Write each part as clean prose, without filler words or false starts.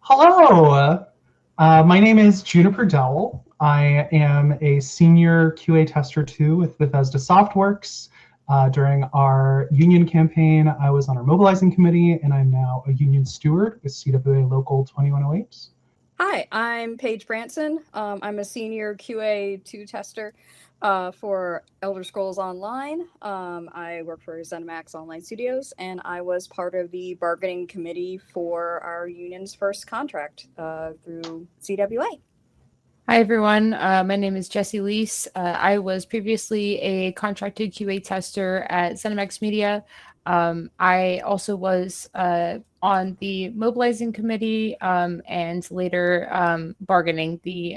Hello, my name is Juniper Dowell. I am a senior QA tester too with Bethesda Softworks. During our union campaign, I was on our mobilizing committee, and I'm now a union steward with CWA Local 2108. Hi, I'm Paige Branson. I'm a senior QA2 tester for Elder Scrolls Online. I work for Zenimax Online Studios, and I was part of the bargaining committee for our union's first contract through CWA. Hi, everyone. My name is Jessee Leese. I was previously a contracted QA tester at Zenimax Media. I also was on the mobilizing committee and later bargaining the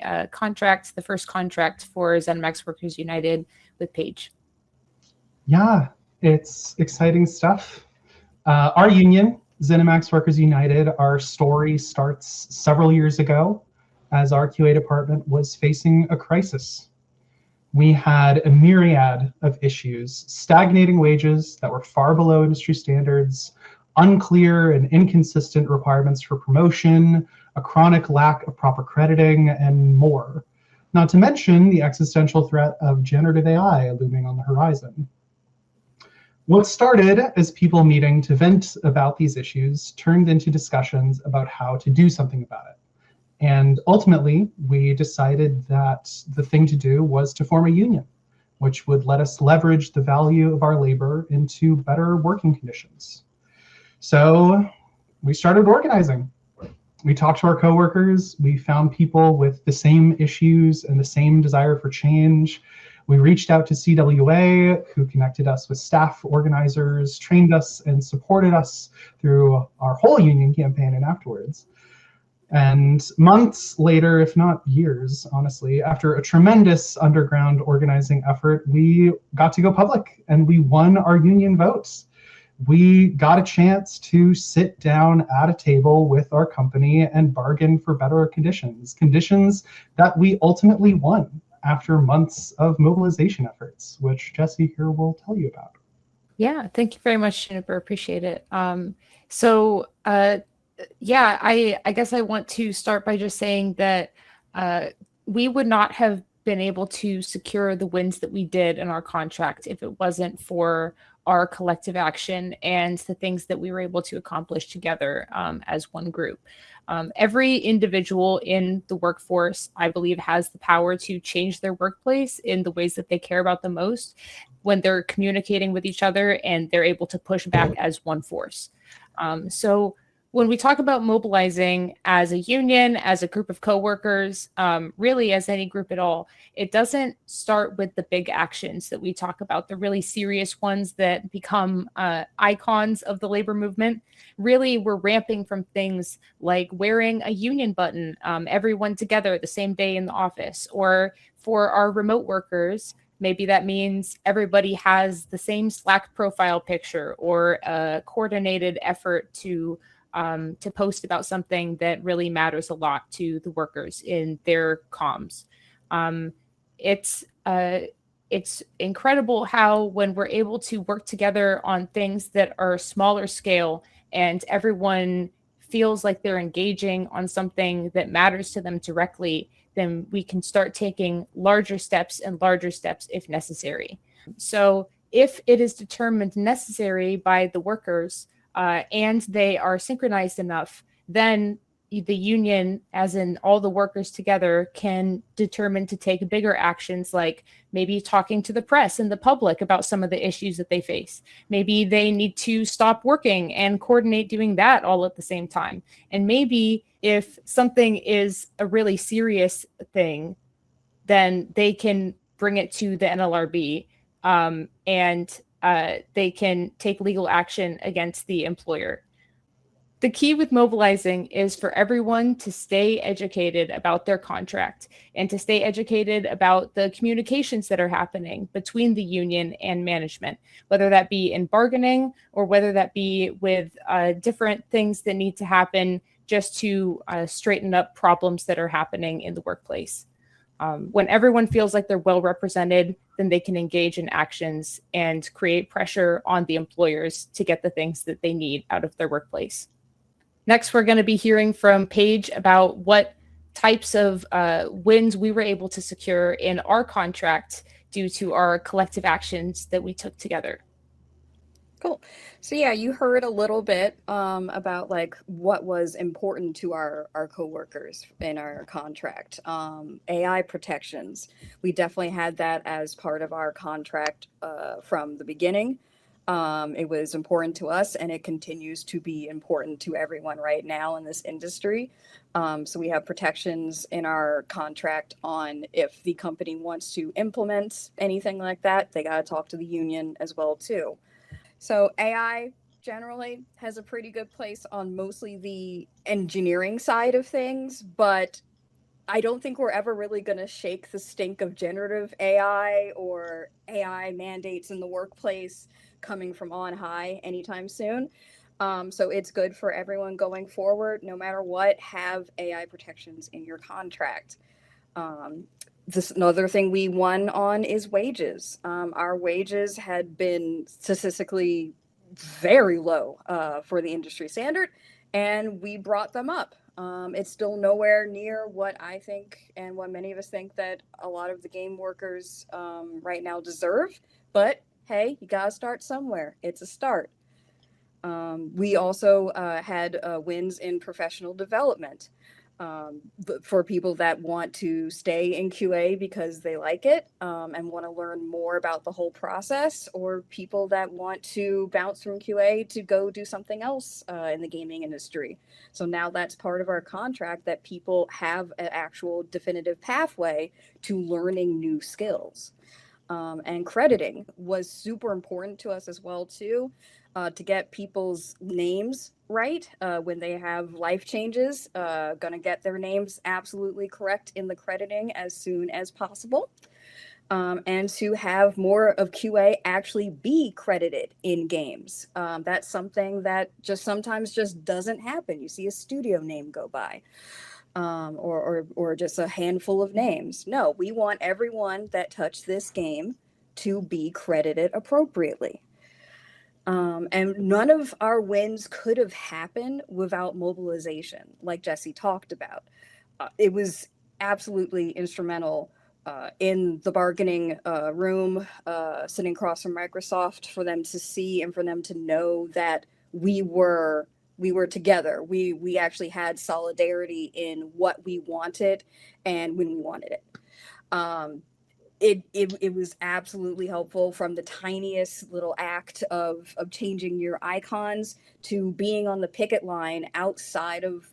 first contract for Zenimax Workers United with Paige. Yeah, it's exciting stuff. Our union, Zenimax Workers United, our story starts several years ago as our QA department was facing a crisis. We had a myriad of issues: stagnating wages that were far below industry standards, unclear and inconsistent requirements for promotion, a chronic lack of proper crediting, and more. Not to mention the existential threat of generative AI looming on the horizon. What started as people meeting to vent about these issues turned into discussions about how to do something about it. And ultimately, we decided that the thing to do was to form a union, which would let us leverage the value of our labor into better working conditions. So we started organizing. We talked to our coworkers. We found people with the same issues and the same desire for change. We reached out to CWA, who connected us with staff organizers, trained us, and supported us through our whole union campaign and afterwards. And months later, if not years, honestly, after a tremendous underground organizing effort, we got to go public and we won our union votes. We got a chance to sit down at a table with our company and bargain for better conditions that we ultimately won after months of mobilization efforts, which Jessee here will tell you about. Yeah, thank you very much, Juniper. Appreciate it. Yeah, I guess I want to start by just saying that we would not have been able to secure the wins that we did in our contract if it wasn't for our collective action and the things that we were able to accomplish together as one group. Every individual in the workforce, I believe, has the power to change their workplace in the ways that they care about the most when they're communicating with each other and they're able to push back as one force. So when we talk about mobilizing as a union, as a group of coworkers, really as any group at all, it doesn't start with the big actions that we talk about, the really serious ones that become icons of the labor movement. Really, we're ramping from things like wearing a union button, everyone together the same day in the office, or for our remote workers, maybe that means everybody has the same Slack profile picture or a coordinated effort to post about something that really matters a lot to the workers in their comms. It's incredible how when we're able to work together on things that are smaller scale and everyone feels like they're engaging on something that matters to them directly, then we can start taking larger steps and larger steps if necessary. So if it is determined necessary by the workers, and they are synchronized enough, then the union, as in all the workers together, can determine to take bigger actions, like maybe talking to the press and the public about some of the issues that they face. Maybe they need to stop working and coordinate doing that all at the same time. And maybe if something is a really serious thing, then they can bring it to the NLRB and they can take legal action against the employer. The key with mobilizing is for everyone to stay educated about their contract and to stay educated about the communications that are happening between the union and management, whether that be in bargaining or whether that be with different things that need to happen just to straighten up problems that are happening in the workplace. When everyone feels like they're well represented, then they can engage in actions and create pressure on the employers to get the things that they need out of their workplace. Next, we're going to be hearing from Paige about what types of wins we were able to secure in our contract due to our collective actions that we took together. Cool. So yeah, you heard a little bit about like what was important to our coworkers in our contract. AI protections. We definitely had that as part of our contract from the beginning. It was important to us, and it continues to be important to everyone right now in this industry. So we have protections in our contract on if the company wants to implement anything like that, they got to talk to the union as well too. So AI generally has a pretty good place on mostly the engineering side of things, but I don't think we're ever really going to shake the stink of generative AI or AI mandates in the workplace coming from on high anytime soon. So it's good for everyone going forward, no matter what, have AI protections in your contract. This another thing we won on is wages. Our wages had been statistically very low for the industry standard, and we brought them up. It's still nowhere near what I think and what many of us think that a lot of the game workers right now deserve. But hey, you gotta start somewhere. It's a start. We also had wins in professional development for people that want to stay in QA because they like it and want to learn more about the whole process, or people that want to bounce from QA to go do something else in the gaming industry. So now that's part of our contract, that people have an actual definitive pathway to learning new skills. And crediting was super important to us as well too, to get people's names right when they have life changes. Gonna get their names absolutely correct in the crediting as soon as possible. And to have more of QA actually be credited in games. That's something that just sometimes just doesn't happen. You see a studio name go by. Or just a handful of names. No, we want everyone that touched this game to be credited appropriately. And none of our wins could have happened without mobilization, like Jessee talked about. It was absolutely instrumental in the bargaining room, sitting across from Microsoft, for them to see and for them to know that we were together. We actually had solidarity in what we wanted and when we wanted it. It was absolutely helpful, from the tiniest little act of changing your icons to being on the picket line outside of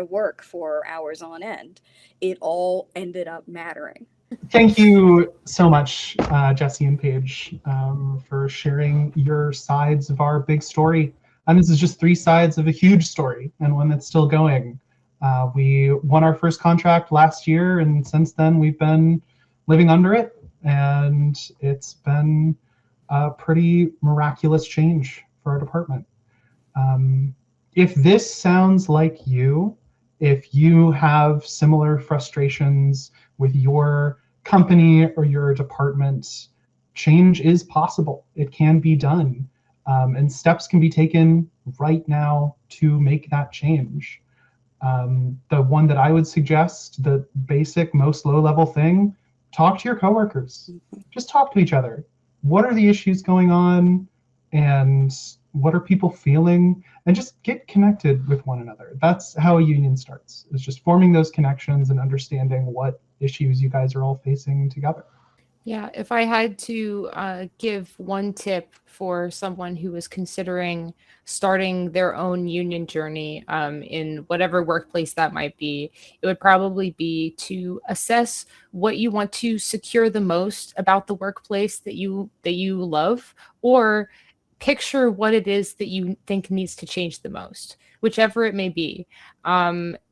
work for hours on end. It all ended up mattering. Thank you so much, Jessee and Paige, for sharing your sides of our big story. And this is just 3 sides of a huge story, and one that's still going. We won our first contract last year, and since then we've been living under it, and it's been a pretty miraculous change for our department. If this sounds like you, if you have similar frustrations with your company or your department, change is possible. It can be done, and steps can be taken right now to make that change. The one that I would suggest, the basic, most low-level thing, talk to your coworkers. Just talk to each other. What are the issues going on, and what are people feeling? And just get connected with one another. That's how a union starts. It's just forming those connections and understanding what issues you guys are all facing together. Yeah, if I had to give one tip for someone who is considering starting their own union journey in whatever workplace that might be, it would probably be to assess what you want to secure the most about the workplace that you love, or picture what it is that you think needs to change the most, whichever it may be.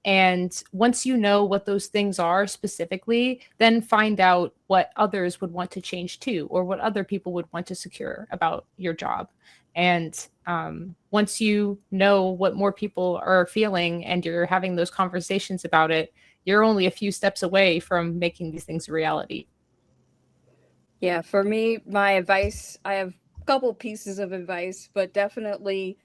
And once you know what those things are specifically, then find out what others would want to change too, or what other people would want to secure about your job. And once you know what more people are feeling and you're having those conversations about it, you're only a few steps away from making these things a reality. Yeah, for me, my advice, I have a couple pieces of advice, but definitely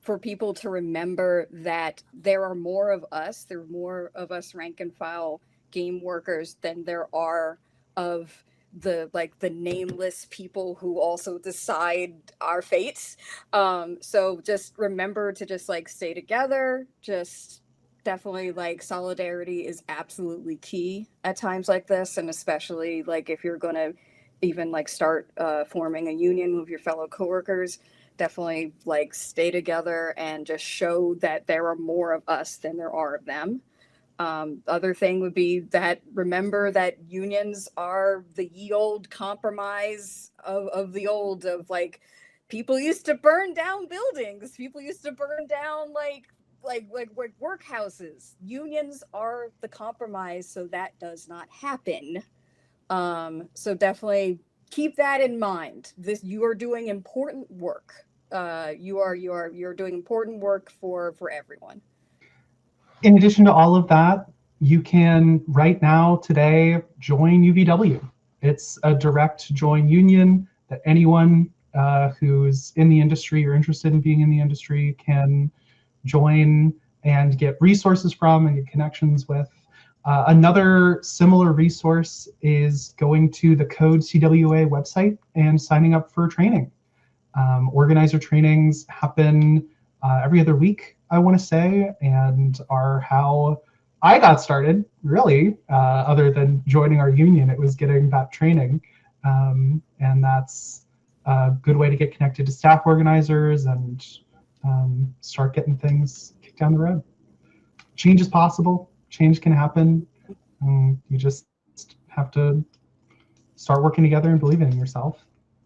for people to remember that there are more of us, there are more of us rank and file game workers than there are of the nameless people who also decide our fates. So just remember to just like stay together. Just definitely like solidarity is absolutely key at times like this, and especially like if you're gonna even like start forming a union with your fellow coworkers, definitely like stay together and just show that there are more of us than there are of them. Other thing would be that remember that unions are the ye old compromise of the old, of like people used to burn down buildings, people used to burn down like workhouses. Unions are the compromise so that does not happen. So definitely keep that in mind. You are doing important work. You're doing important work for everyone. In addition to all of that, you can right now, today, join UVW. It's a direct join union that anyone who's in the industry or interested in being in the industry can join and get resources from and get connections with. Another similar resource is going to the Code CWA website and signing up for training. Organizer trainings happen every other week, I want to say, and are how I got started, really. Other than joining our union, it was getting that training. And that's a good way to get connected to staff organizers and start getting things kicked down the road. Change is possible. Change can happen. You just have to start working together and believing in yourself.